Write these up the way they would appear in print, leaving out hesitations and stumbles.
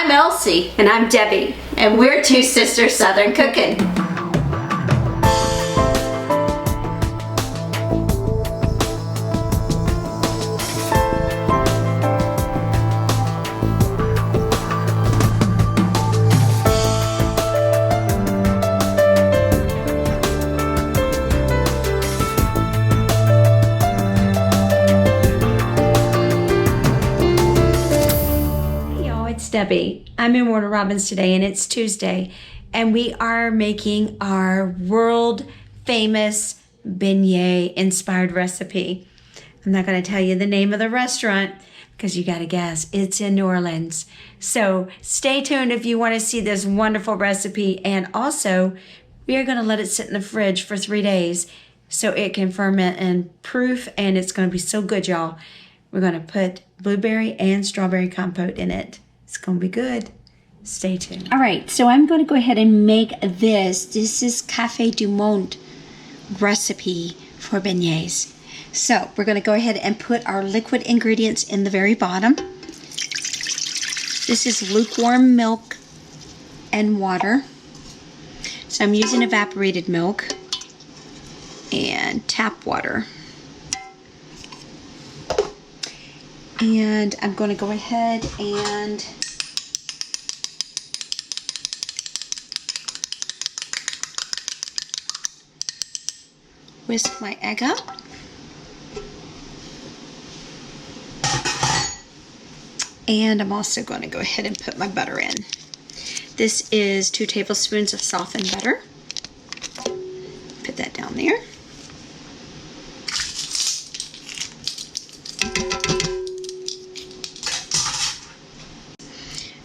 I'm Elsie. And I'm Debbie. And we're two sisters Southern cooking. Debbie. I'm in Warner Robins today and it's Tuesday and we are making our world famous beignet inspired recipe. I'm not going to tell you the name of the restaurant because you got to guess. It's in New Orleans. So stay tuned if you want to see this wonderful recipe, and also we are going to let it sit in the fridge for 3 days so it can ferment and proof, and it's going to be so good, y'all. We're going to put blueberry and strawberry compote in it. It's going to be good. Stay tuned. All right, so I'm going to go ahead and make this. This is Café du Monde recipe for beignets. So we're going to go ahead and put our liquid ingredients in the very bottom. This is lukewarm milk and water. So I'm using evaporated milk and tap water. And I'm going to go ahead and whisk my egg up. And I'm also going to go ahead and put my butter in. This is 2 tablespoons of softened butter. Put that down there.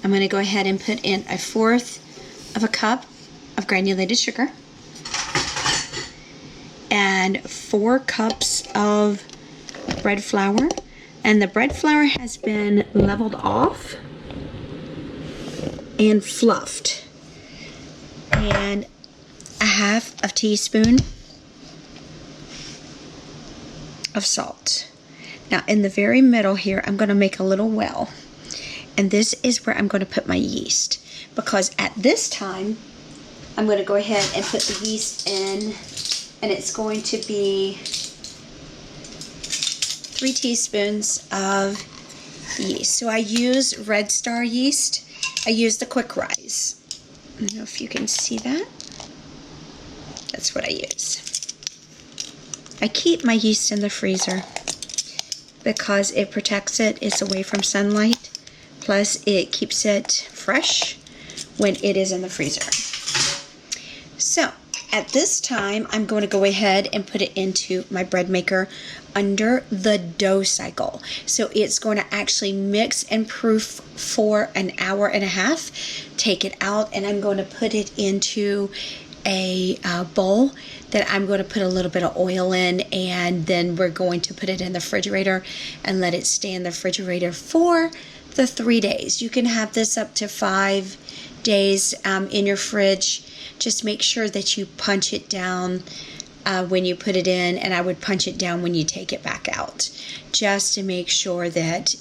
I'm going to go ahead and put in 1/4 of a cup of granulated sugar and 4 cups of bread flour. And the bread flour has been leveled off and fluffed. And 1/2 teaspoon of salt. Now in the very middle here, I'm going to make a little well. And this is where I'm going to put my yeast, because at this time I'm going to go ahead and put the yeast in, and it's going to be 3 teaspoons of yeast. So I use Red Star yeast. I use the Quick Rise. I don't know if you can see that. That's what I use. I keep my yeast in the freezer because it protects it. It's away from sunlight. Plus, it keeps it fresh when it is in the freezer. So, at this time, I'm going to go ahead and put it into my bread maker under the dough cycle. So, it's going to actually mix and proof for 1.5 hours. Take it out, and I'm going to put it into a bowl that I'm going to put a little bit of oil in, and then we're going to put it in the refrigerator and let it stay in the refrigerator for the 3 days. You can have this up to 5 days in your fridge. Just make sure that you punch it down when you put it in, and I would punch it down when you take it back out, just to make sure that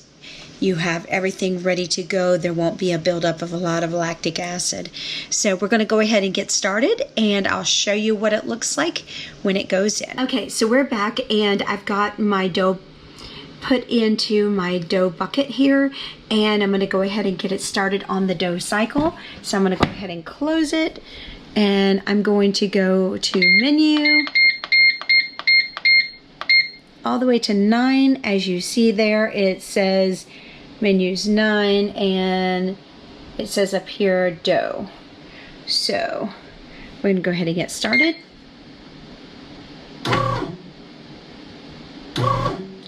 you have everything ready to go. There won't be a buildup of a lot of lactic acid. So we're going to go ahead and get started, and I'll show you what it looks like when it goes in. Okay, so we're back, and I've got my dough put into my dough bucket here, and I'm going to go ahead and get it started on the dough cycle. So I'm going to go ahead and close it, and I'm going to go to menu all the way to 9. As you see there, it says menus 9, and it says up here dough. So we're going to go ahead and get started.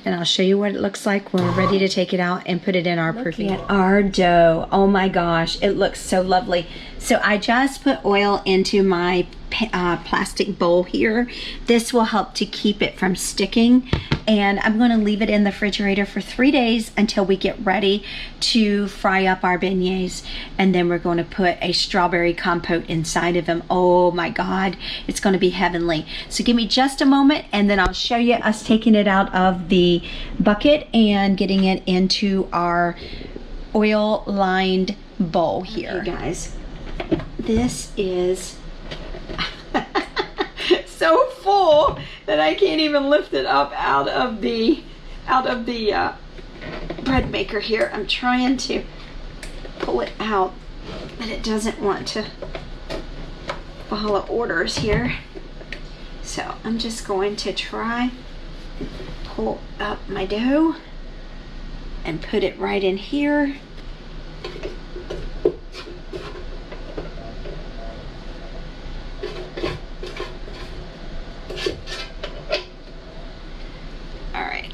And I'll show you what it looks like when we're ready to take it out and put it in our proofing. Look at our dough. Oh my gosh, it looks so lovely. So I just put oil into my plastic bowl here. This will help to keep it from sticking, and I'm going to leave it in the refrigerator for 3 days until we get ready to fry up our beignets, and then we're going to put a strawberry compote inside of them. Oh my God, it's going to be heavenly. So give me just a moment, and then I'll show you us taking it out of the bucket and getting it into our oil-lined bowl here. Okay, guys, this is so full that I can't even lift it up out of the bread maker here. I'm trying to pull it out, but it doesn't want to follow orders here. So I'm just going to try and pull up my dough and put it right in here. All right.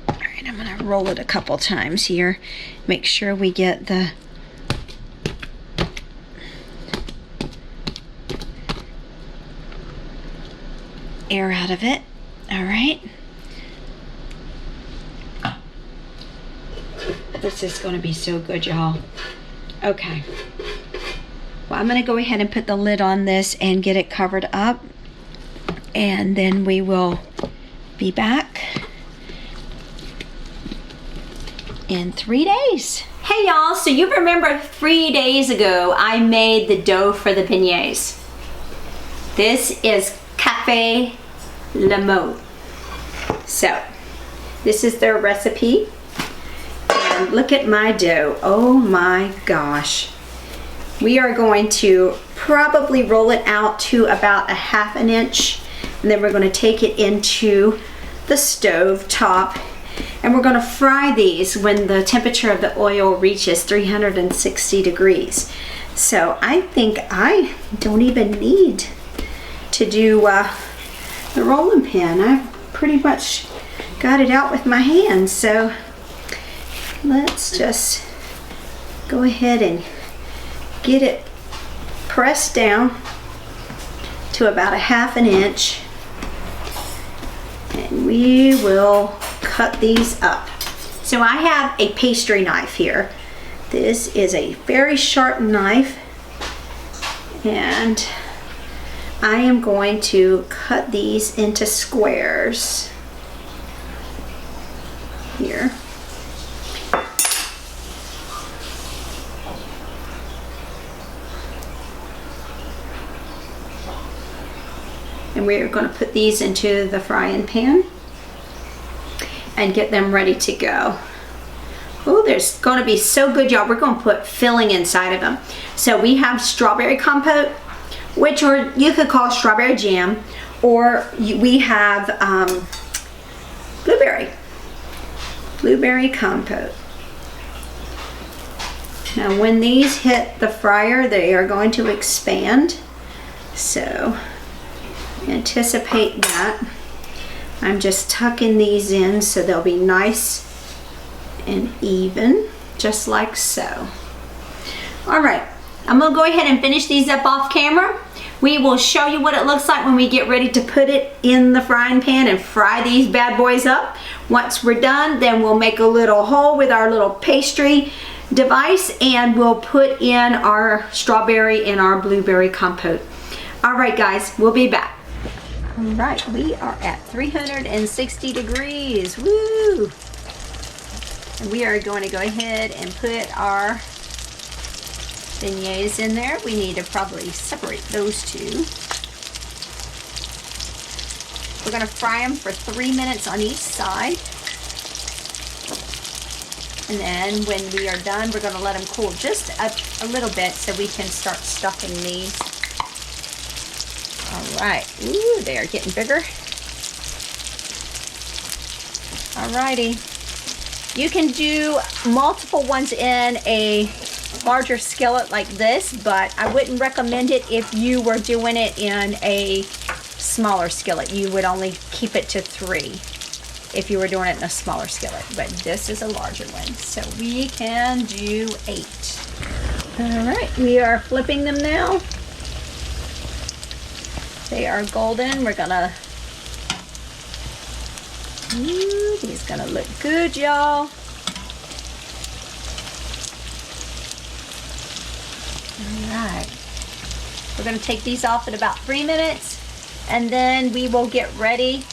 All right, I'm gonna roll it a couple times here. Make sure we get the air out of it. All right. This is going to be so good, y'all. Okay. Well, I'm going to go ahead and put the lid on this and get it covered up. And then we will be back in 3 days. Hey, y'all. So you remember 3 days ago, I made the dough for the beignets. This is Cafe Le Mode. So this is their recipe, and look at my dough. Oh my gosh. We are going to probably roll it out to about a 1/2 inch, and then we're going to take it into the stove top, and we're going to fry these when the temperature of the oil reaches 360 degrees. So I think I don't even need to do the rolling pin. I've pretty much got it out with my hands. So let's just go ahead and get it pressed down to about a 1/2 inch, and we will cut these up. So I have a pastry knife here. This is a very sharp knife, and I am going to cut these into squares here. And we're going to put these into the frying pan and get them ready to go. Oh, there's going to be so good, y'all. We're going to put filling inside of them. So we have strawberry compote, which you could call strawberry jam, or we have blueberry compote. Now when these hit the fryer, they are going to expand, so anticipate that. I'm just tucking these in so they'll be nice and even, just like so. All right, I'm gonna go ahead and finish these up off camera. We will show you what it looks like when we get ready to put it in the frying pan and fry these bad boys up. Once we're done, then we'll make a little hole with our little pastry device, and we'll put in our strawberry and our blueberry compote. All right, guys, we'll be back. All right, we are at 360 degrees. Woo! And we are going to go ahead and put our beignets in there. We need to probably separate those two. We're going to fry them for 3 minutes on each side. And then when we are done, we're going to let them cool just a little bit so we can start stuffing these. All right. Ooh, they are getting bigger. Alrighty. You can do multiple ones in a larger skillet like this, but I wouldn't recommend it if you were doing it in a smaller skillet. You would only keep it to 3 if you were doing it in a smaller skillet, but this is a larger one, so we can do 8. All right, we are flipping them now. They are golden. We're gonna, ooh, these gonna look good, y'all. All right, we're gonna take these off at about 3 minutes, and then we will get ready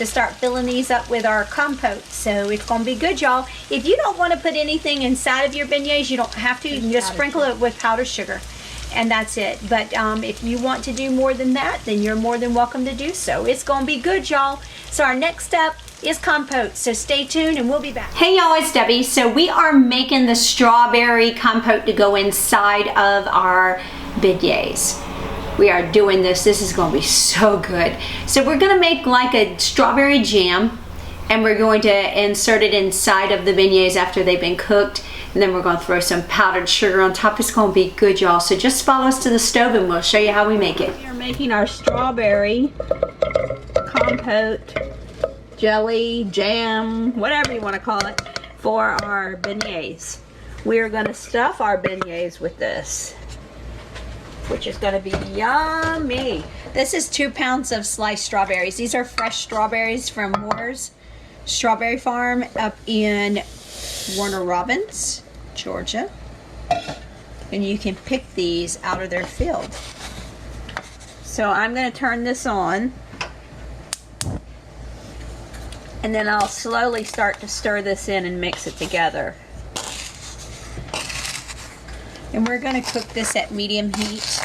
to start filling these up with our compote. So it's gonna be good, y'all. If you don't want to put anything inside of your beignets, you don't have to. You can just sprinkle it with powdered sugar, and that's it. But if you want to do more than that, then you're more than welcome to do so. It's gonna be good, y'all. So our next step is compote. So stay tuned and we'll be back. Hey y'all, it's Debbie. So we are making the strawberry compote to go inside of our beignets. We are doing this. This is going to be so good. So we're going to make like a strawberry jam, and we're going to insert it inside of the beignets after they've been cooked, and then we're going to throw some powdered sugar on top. It's going to be good, y'all. So just follow us to the stove and we'll show you how we make it. We are making our strawberry compote, jelly, jam, whatever you want to call it, for our beignets. We are going to stuff our beignets with this, which is going to be yummy. This is 2 pounds of sliced strawberries. These are fresh strawberries from Moore's Strawberry Farm up in Warner Robins, Georgia. And you can pick these out of their field. So I'm going to turn this on, and then I'll slowly start to stir this in and mix it together. And we're going to cook this at medium heat,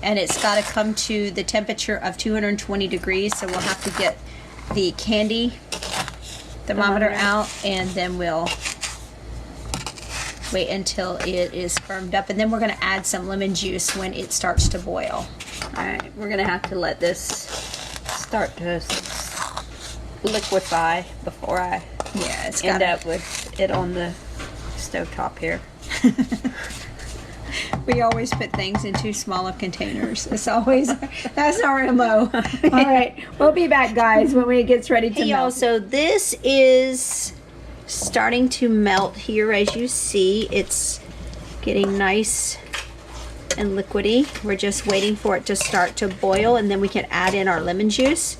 and it's got to come to the temperature of 220 degrees. So we'll have to get the candy thermometer out, and then we'll wait until it is firmed up, and then we're going to add some lemon juice when it starts to boil. Alright, we're going to have to let this start to liquefy before I end up with it on the stovetop here. We always put things in too small of containers. It's always, that's our MO. All right, we'll be back, guys, when it gets ready to melt. So this is starting to melt here. As you see, it's getting nice and liquidy. We're just waiting for it to start to boil, and then we can add in our lemon juice.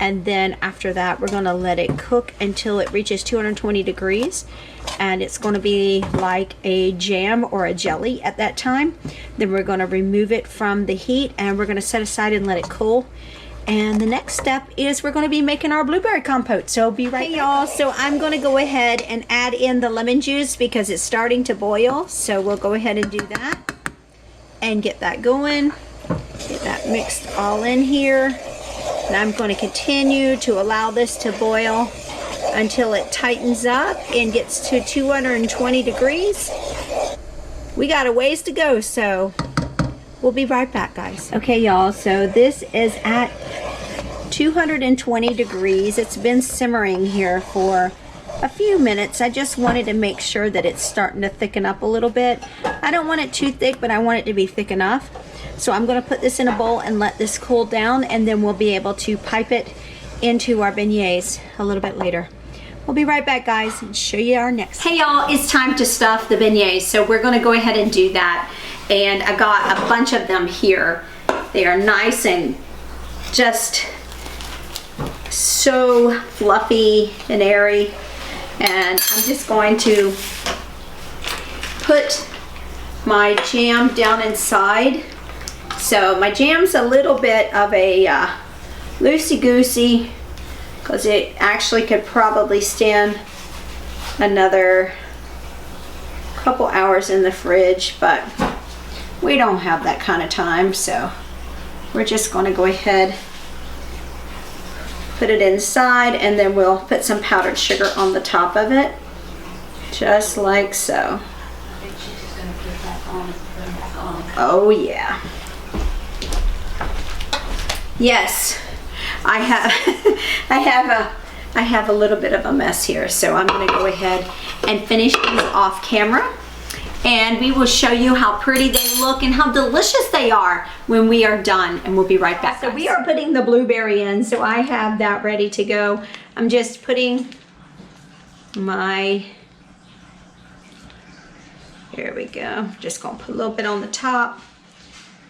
And then after that, we're going to let it cook until it reaches 220 degrees. And it's going to be like a jam or a jelly at that time. Then we're going to remove it from the heat, and we're going to set aside and let it cool. And the next step is we're going to be making our blueberry compote. So be right back, y'all. So I'm going to go ahead and add in the lemon juice because it's starting to boil. So we'll go ahead and do that and get that going. Get that mixed all in here. And I'm going to continue to allow this to boil until it tightens up and gets to 220 degrees. We got a ways to go, so we'll be right back, guys. Okay, y'all, so this is at 220 degrees. It's been simmering here for a few minutes. I just wanted to make sure that it's starting to thicken up a little bit. I don't want it too thick, but I want it to be thick enough. So I'm going to put this in a bowl and let this cool down, and then we'll be able to pipe it into our beignets a little bit later. We'll be right back, guys, and show you our next. Hey y'all, it's time to stuff the beignets. So we're going to go ahead and do that. And I got a bunch of them here. They are nice and just so fluffy and airy. And I'm just going to put my jam down inside. So my jam's a little bit of a loosey-goosey, because it actually could probably stand another couple hours in the fridge, but we don't have that kind of time, so we're just going to go ahead, put it inside, and then we'll put some powdered sugar on the top of it, just like so. Oh yeah. Yes, I have a little bit of a mess here, so I'm going to go ahead and finish these off camera, and we will show you how pretty they look and how delicious they are when we are done, and we'll be right back. So we are putting the blueberry in, so I have that ready to go. I'm just putting my, here we go, just going to put a little bit on the top.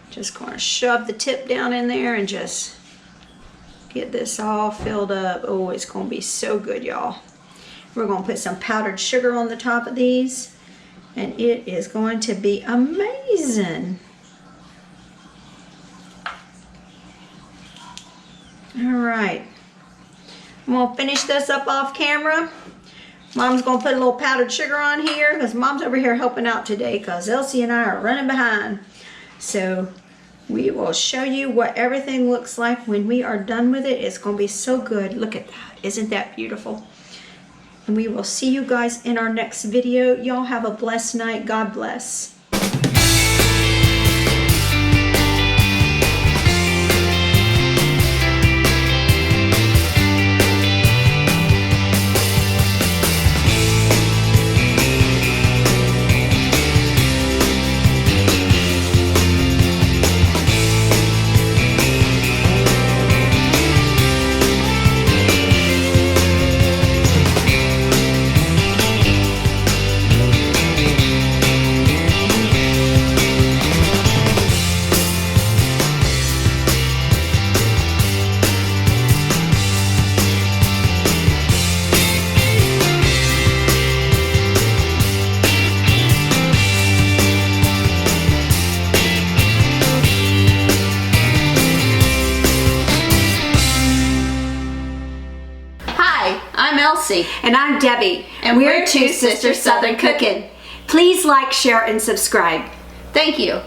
Just going to shove the tip down in there and just get this all filled up. Oh, it's going to be so good, y'all. We're going to put some powdered sugar on the top of these, and it is going to be amazing. All right. I'm gonna finish this up off camera. Mom's gonna put a little powdered sugar on here because Mom's over here helping out today because Elsie and I are running behind. So we will show you what everything looks like when we are done with it. It's gonna be so good. Look at that. Isn't that beautiful? And we will see you guys in our next video. Y'all have a blessed night. God bless. I'm Elsie. And I'm Debbie. And we're Two Sisters Southern Cooking. Please like, share, and subscribe. Thank you.